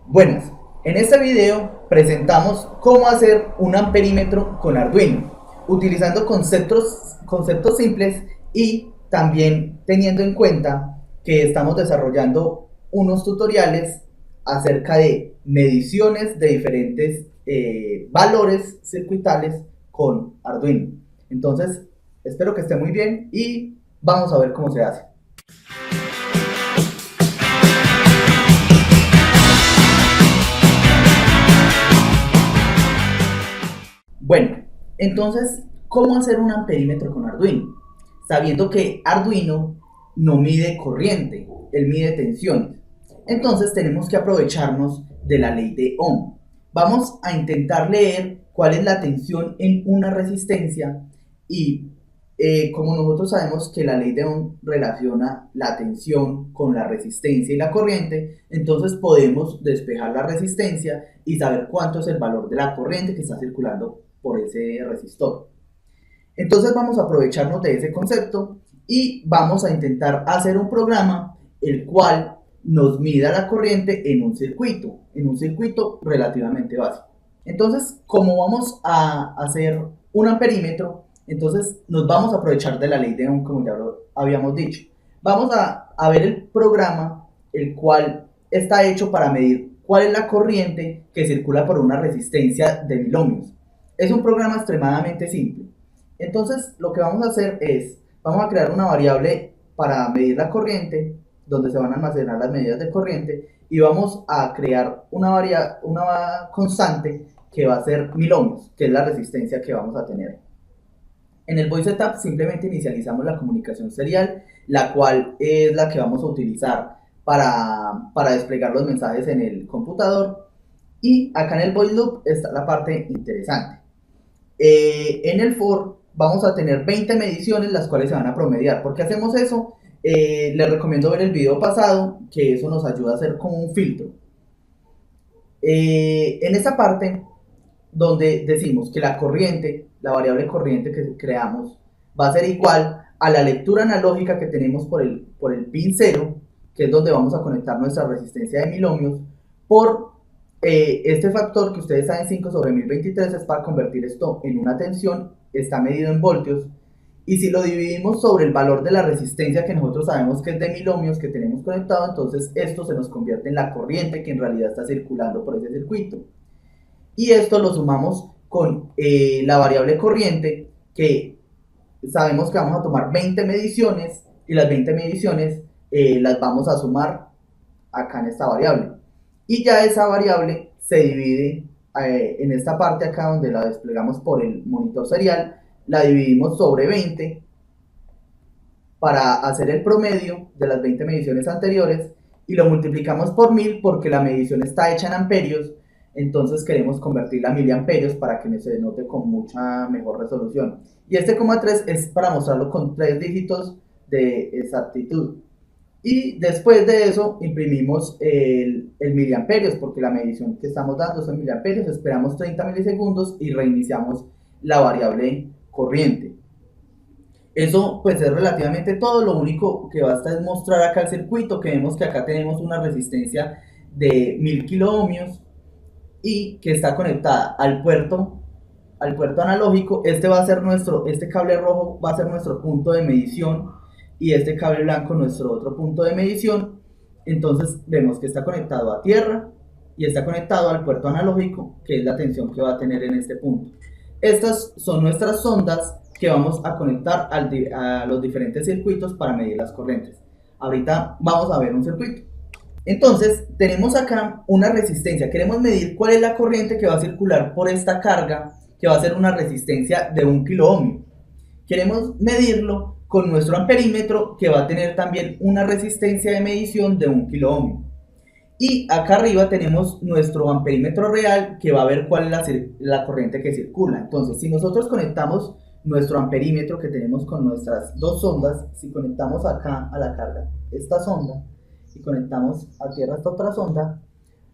Buenas, en este video presentamos cómo hacer un amperímetro con Arduino, utilizando conceptos simples y también teniendo en cuenta que estamos desarrollando unos tutoriales acerca de mediciones de diferentes valores circuitales con Arduino. Entonces, espero que esté muy bien y vamos a ver cómo se hace. Bueno, entonces, ¿cómo hacer un amperímetro con Arduino? Sabiendo que Arduino no mide corriente, él mide tensiones. Entonces tenemos que aprovecharnos de la ley de Ohm. Vamos a intentar leer cuál es la tensión en una resistencia y como nosotros sabemos que la ley de Ohm relaciona la tensión con la resistencia y la corriente, entonces podemos despejar la resistencia y saber cuánto es el valor de la corriente que está circulando por ese resistor. Entonces vamos a aprovecharnos de ese concepto y vamos a intentar hacer un programa el cual nos mida la corriente en un circuito relativamente básico. Entonces, como vamos a hacer un amperímetro, entonces nos vamos a aprovechar de la ley de Ohm, como ya lo habíamos dicho. Vamos a ver el programa, el cual está hecho para medir cuál es la corriente que circula por una resistencia de 1000 ohmios. Es un programa extremadamente simple. Entonces, lo que vamos a hacer es, vamos a crear una variable para medir la corriente, donde se van a almacenar las medidas de corriente, y vamos a crear una constante que va a ser 1000 ohmios, que es la resistencia que vamos a tener. En el voice setup simplemente inicializamos la comunicación serial, la cual es la que vamos a utilizar para desplegar los mensajes en el computador. Y acá en el voice loop está la parte interesante. En el for vamos a tener 20 mediciones las cuales se van a promediar. ¿Por qué hacemos eso? Les recomiendo ver el video pasado, que eso nos ayuda a hacer como un filtro. En esta parte donde decimos que la corriente, la variable corriente que creamos, va a ser igual a la lectura analógica que tenemos por el pin 0, que es donde vamos a conectar nuestra resistencia de 1000 ohmios, por este factor que ustedes saben, 5 sobre 1023, es para convertir esto en una tensión, está medido en voltios, y si lo dividimos sobre el valor de la resistencia que nosotros sabemos que es de 1000 ohmios que tenemos conectado, entonces esto se nos convierte en la corriente que en realidad está circulando por ese circuito. Y esto lo sumamos con la variable corriente, que sabemos que vamos a tomar 20 mediciones, y las 20 mediciones las vamos a sumar acá en esta variable. Y ya esa variable se divide en esta parte acá donde la desplegamos por el monitor serial, la dividimos sobre 20 para hacer el promedio de las 20 mediciones anteriores, y lo multiplicamos por 1000 porque la medición está hecha en amperios, entonces queremos convertirla a miliamperios para que se note con mucha mejor resolución. Y este 3 es para mostrarlo con 3 dígitos de exactitud. Y después de eso imprimimos el miliamperios, porque la medición que estamos dando es en miliamperios, esperamos 30 milisegundos y reiniciamos la variable corriente. Eso pues es relativamente todo, lo único que basta es mostrar acá el circuito, que vemos que acá tenemos una resistencia de 1000 kiloohmios y que está conectada al puerto analógico. Este cable rojo va a ser nuestro punto de medición y este cable blanco nuestro otro punto de medición. Entonces vemos que está conectado a tierra y está conectado al puerto analógico, que es la tensión que va a tener en este punto. Estas son nuestras sondas que vamos a conectar a los diferentes circuitos para medir las corrientes. Ahorita vamos a ver un circuito. Entonces tenemos acá una resistencia, queremos medir cuál es la corriente que va a circular por esta carga, que va a ser una resistencia de 1 kiloohmio. Queremos medirlo con nuestro amperímetro, que va a tener también una resistencia de medición de 1 kiloohmio. Y acá arriba tenemos nuestro amperímetro real, que va a ver cuál es la corriente que circula. Entonces, si nosotros conectamos nuestro amperímetro que tenemos con nuestras dos sondas, si conectamos acá a la carga esta sonda y conectamos a tierra esta otra sonda,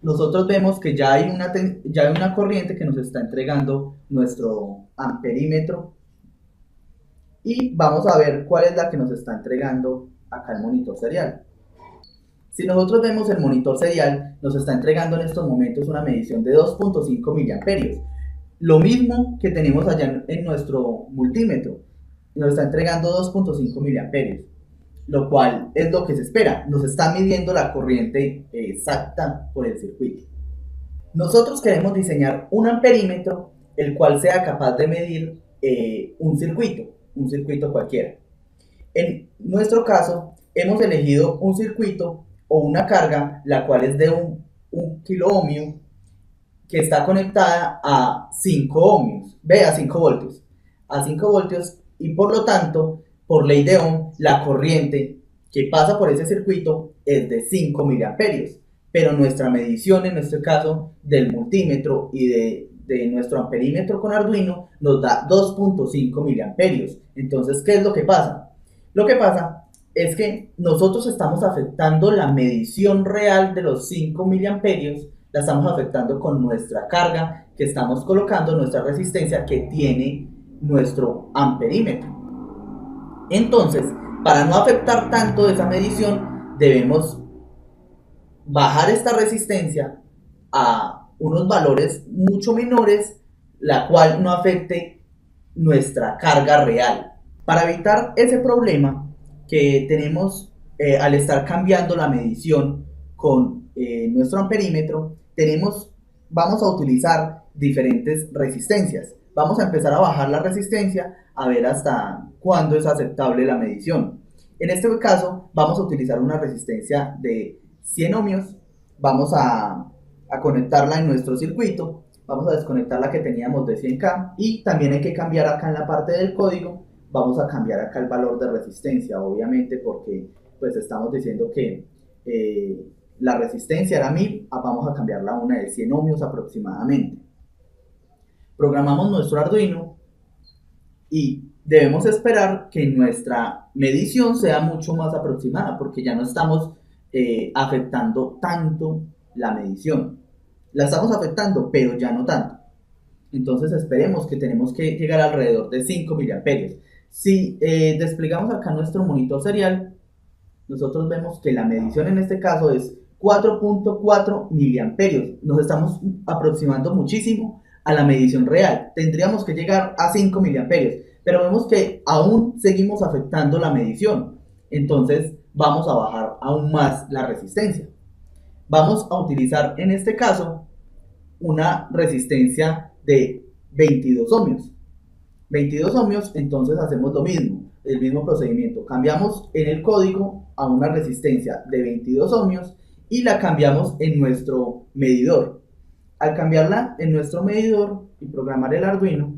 nosotros vemos que ya hay una corriente que nos está entregando nuestro amperímetro, y vamos a ver cuál es la que nos está entregando acá el monitor serial. Si nosotros vemos el monitor serial, nos está entregando en estos momentos una medición de 2.5 miliamperios. Lo mismo que tenemos allá en nuestro multímetro, nos está entregando 2.5 miliamperios, lo cual es lo que se espera. Nos está midiendo la corriente exacta por el circuito. Nosotros queremos diseñar un amperímetro el cual sea capaz de medir un circuito cualquiera. En nuestro caso, hemos elegido un circuito o una carga, la cual es de un kilo ohmio, que está conectada a 5 ohmios, a 5 voltios, y por lo tanto, por ley de Ohm, la corriente que pasa por ese circuito es de 5 miliamperios, pero nuestra medición, en este caso, del multímetro y de nuestro amperímetro con Arduino, nos da 2.5 miliamperios. Entonces, ¿qué es lo que pasa? Lo que pasa es que nosotros estamos afectando la medición real de los 5 miliamperios, la estamos afectando con nuestra carga que estamos colocando, nuestra resistencia que tiene nuestro amperímetro. Entonces, para no afectar tanto esa medición, debemos bajar esta resistencia a unos valores mucho menores, la cual no afecte nuestra carga real. Para evitar ese problema que tenemos al estar cambiando la medición con nuestro amperímetro, vamos a utilizar diferentes resistencias. Vamos a empezar a bajar la resistencia a ver hasta cuándo es aceptable la medición. En este caso vamos a utilizar una resistencia de 100 ohmios. Vamos a conectarla en nuestro circuito. Vamos a desconectar la que teníamos de 100K y también hay que cambiar acá en la parte del código. Vamos a cambiar acá el valor de resistencia, obviamente, porque pues estamos diciendo que la resistencia era 1000, vamos a cambiarla a una de 100 ohmios aproximadamente. Programamos nuestro Arduino y debemos esperar que nuestra medición sea mucho más aproximada, porque ya no estamos afectando tanto la medición. La estamos afectando, pero ya no tanto. Entonces esperemos que tenemos que llegar alrededor de 5 miliamperios. Si desplegamos acá nuestro monitor serial, nosotros vemos que la medición en este caso es 4.4 miliamperios. Nos estamos aproximando muchísimo a la medición real. Tendríamos que llegar a 5 miliamperios, pero vemos que aún seguimos afectando la medición. Entonces vamos a bajar aún más la resistencia. Vamos a utilizar en este caso una resistencia de 22 ohmios. 22 ohmios, entonces hacemos lo mismo, el mismo procedimiento. Cambiamos en el código a una resistencia de 22 ohmios y la cambiamos en nuestro medidor. Al cambiarla en nuestro medidor y programar el Arduino,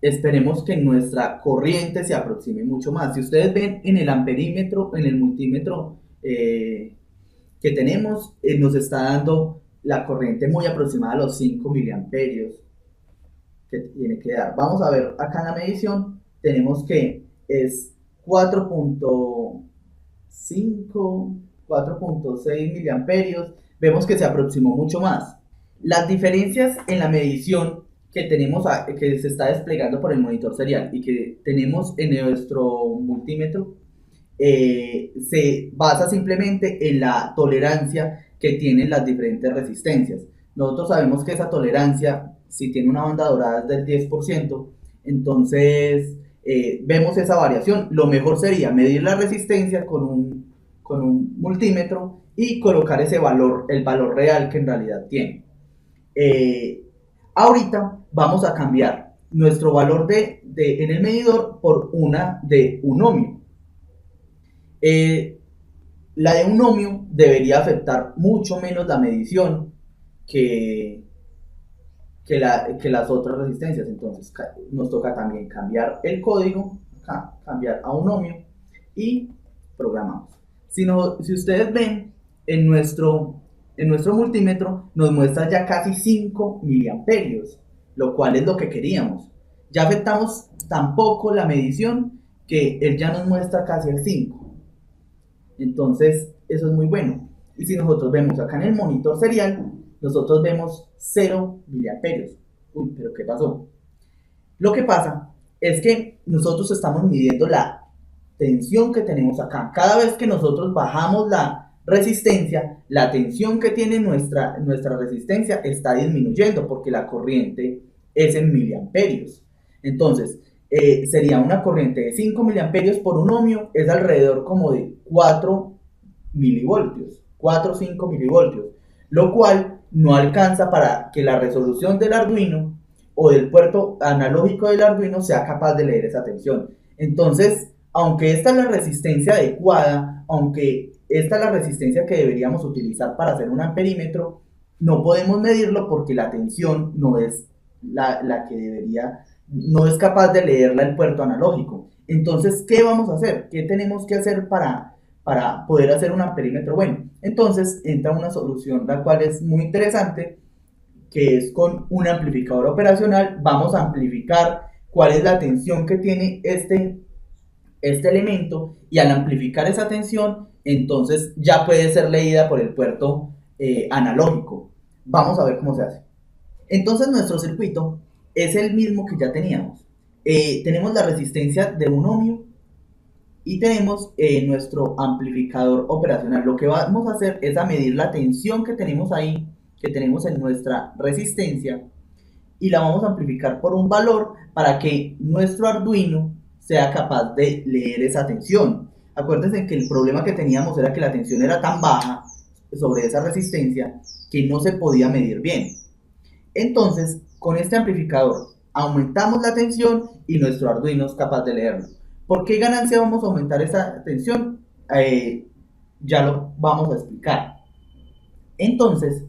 esperemos que nuestra corriente se aproxime mucho más. Si ustedes ven en el amperímetro, en el multímetro que tenemos, nos está dando la corriente muy aproximada a los 5 miliamperios que tiene que dar. Vamos a ver acá en la medición, tenemos que es 4.5, 4.6 miliamperios. Vemos que se aproximó mucho más. Las diferencias en la medición que tenemos, que se está desplegando por el monitor serial y que tenemos en nuestro multímetro, se basa simplemente en la tolerancia que tienen las diferentes resistencias. Nosotros sabemos que esa tolerancia, si tiene una banda dorada, es del 10%, entonces vemos esa variación. Lo mejor sería medir la resistencia con un multímetro y colocar ese valor, el valor real que en realidad tiene. Ahorita vamos a cambiar nuestro valor en el medidor por una de 1 ohmio. La de 1 ohmio debería afectar mucho menos la medición que las otras resistencias. Entonces nos toca también cambiar el código, acá, cambiar a 1 ohmio y programamos. Si ustedes ven en nuestro multímetro, nos muestra ya casi 5 miliamperios, lo cual es lo que queríamos. Ya afectamos tan poco la medición que él ya nos muestra casi el 5. Entonces eso es muy bueno. Y si nosotros vemos acá en el monitor serial, nosotros vemos 0 miliamperios. Uy, pero ¿qué pasó? Lo que pasa es que nosotros estamos midiendo la tensión que tenemos acá. Cada vez que nosotros bajamos la resistencia, la tensión que tiene nuestra resistencia está disminuyendo porque la corriente es en miliamperios. Entonces, sería una corriente de 5 miliamperios por un ohmio, es alrededor como de 4 milivoltios, 4 o 5 milivoltios, lo cual no alcanza para que la resolución del Arduino o del puerto analógico del Arduino sea capaz de leer esa tensión. Entonces, aunque esta es la resistencia adecuada, aunque esta es la resistencia que deberíamos utilizar para hacer un amperímetro, no podemos medirlo porque la tensión no es la que debería, no es capaz de leerla el puerto analógico. Entonces, ¿qué vamos a hacer? ¿Qué tenemos que hacer para poder hacer un amperímetro bueno? Entonces entra una solución la cual es muy interesante, que es con un amplificador operacional. Vamos a amplificar cuál es la tensión que tiene este elemento, y al amplificar esa tensión, entonces ya puede ser leída por el puerto analógico. Vamos a ver cómo se hace. Entonces nuestro circuito es el mismo que ya teníamos. Tenemos la resistencia de 1 ohmio y tenemos nuestro amplificador operacional. Lo que vamos a hacer es a medir la tensión que tenemos ahí, que tenemos en nuestra resistencia, y la vamos a amplificar por un valor para que nuestro Arduino sea capaz de leer esa tensión. Acuérdense que el problema que teníamos era que la tensión era tan baja sobre esa resistencia que no se podía medir bien. Entonces, con este amplificador aumentamos la tensión y nuestro Arduino es capaz de leerlo. ¿Por qué ganancia vamos a aumentar esa tensión? Ya lo vamos a explicar. Entonces,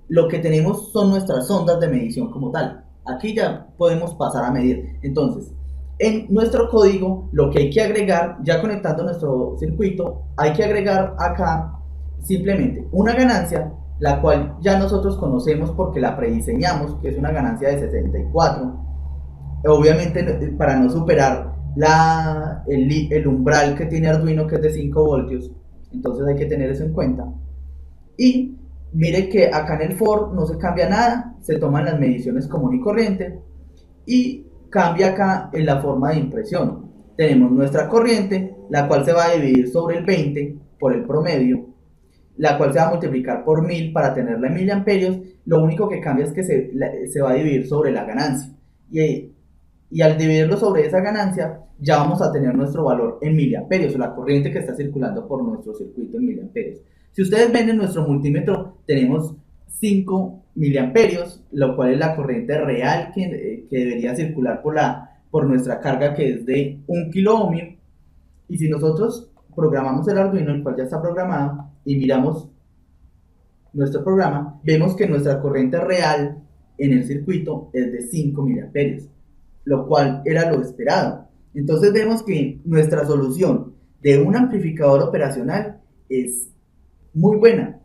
lo que tenemos son nuestras ondas de medición como tal. Aquí ya podemos pasar a medir. Entonces, en nuestro código, lo que hay que agregar, ya conectando nuestro circuito, hay que agregar acá simplemente una ganancia, la cual ya nosotros conocemos porque la prediseñamos, que es una ganancia de 64. Obviamente, para no superar el umbral que tiene Arduino, que es de 5 voltios, entonces hay que tener eso en cuenta. Y mire que acá en el for no se cambia nada, se toman las mediciones común y corriente, y cambia acá en la forma de impresión. Tenemos nuestra corriente, la cual se va a dividir sobre el 20 por el promedio, la cual se va a multiplicar por 1000 para tenerla en miliamperios. Lo único que cambia es que se va a dividir sobre la ganancia. Y al dividirlo sobre esa ganancia, ya vamos a tener nuestro valor en miliamperios, o la corriente que está circulando por nuestro circuito en miliamperios. Si ustedes ven en nuestro multímetro, tenemos 5 miliamperios, lo cual es la corriente real que debería circular por nuestra carga, que es de 1 kilo ohmio. Y si nosotros programamos el Arduino, el cual ya está programado, y miramos nuestro programa, vemos que nuestra corriente real en el circuito es de 5 miliamperios, lo cual era lo esperado. Entonces vemos que nuestra solución de un amplificador operacional es muy buena,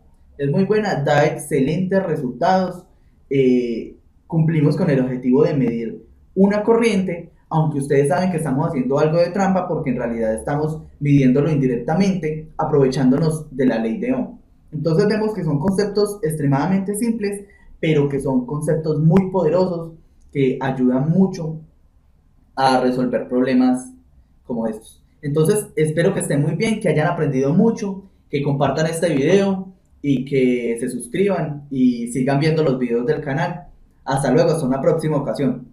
da excelentes resultados. Cumplimos con el objetivo de medir una corriente, aunque ustedes saben que estamos haciendo algo de trampa porque en realidad estamos midiéndolo indirectamente, aprovechándonos de la ley de Ohm. Entonces vemos que son conceptos extremadamente simples, pero que son conceptos muy poderosos que ayudan mucho a resolver problemas como estos. Entonces espero que estén muy bien, que hayan aprendido mucho, que compartan este video y que se suscriban y sigan viendo los videos del canal. Hasta luego, hasta una próxima ocasión.